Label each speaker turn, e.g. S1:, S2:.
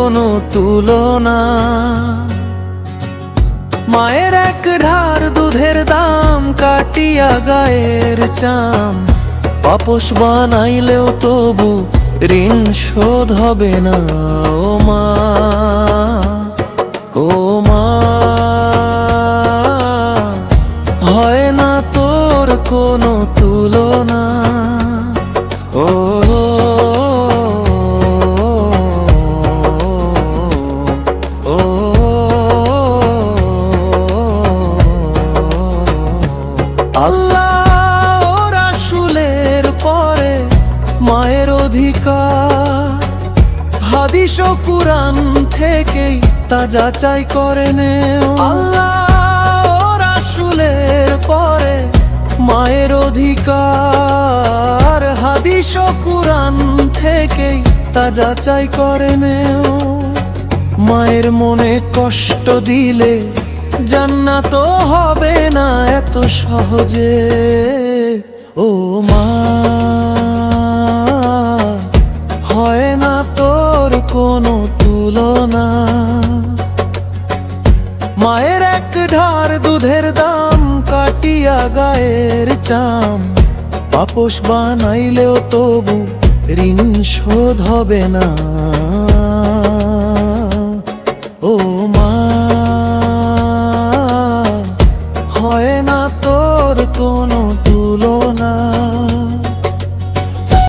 S1: কোনো তুলনা। মায়ের এক ঢার দুধের দাম কাটিয়া গায়ের চাম, পাপোশ বানাইলেও তবু ঋণ শোধ হবে না। ও মা, ও মা, হয় না তোর কোনো তুলনা। ও আল্লাহ ও রাসূলের পরে মায়ের অধিকার, হাদিস ও কুরআন থেকেই তা যাচাই করে নেও। আল্লাহ ও রাসূলের পরে মায়ের অধিকার, হাদিস ও কুরআন থেকেই তা যাচাই করে নেও। মায়ের মনে কষ্ট দিলে জান্নাত হবে না এত সহজে। ও মা, হয় না তোর কোনো তুলনা। মায়ের এক ঢার দুধের দাম কাটিয়া গায়ের চাম, পাপোশ বানাইলেও তবু ঋণ শোধ হবে না।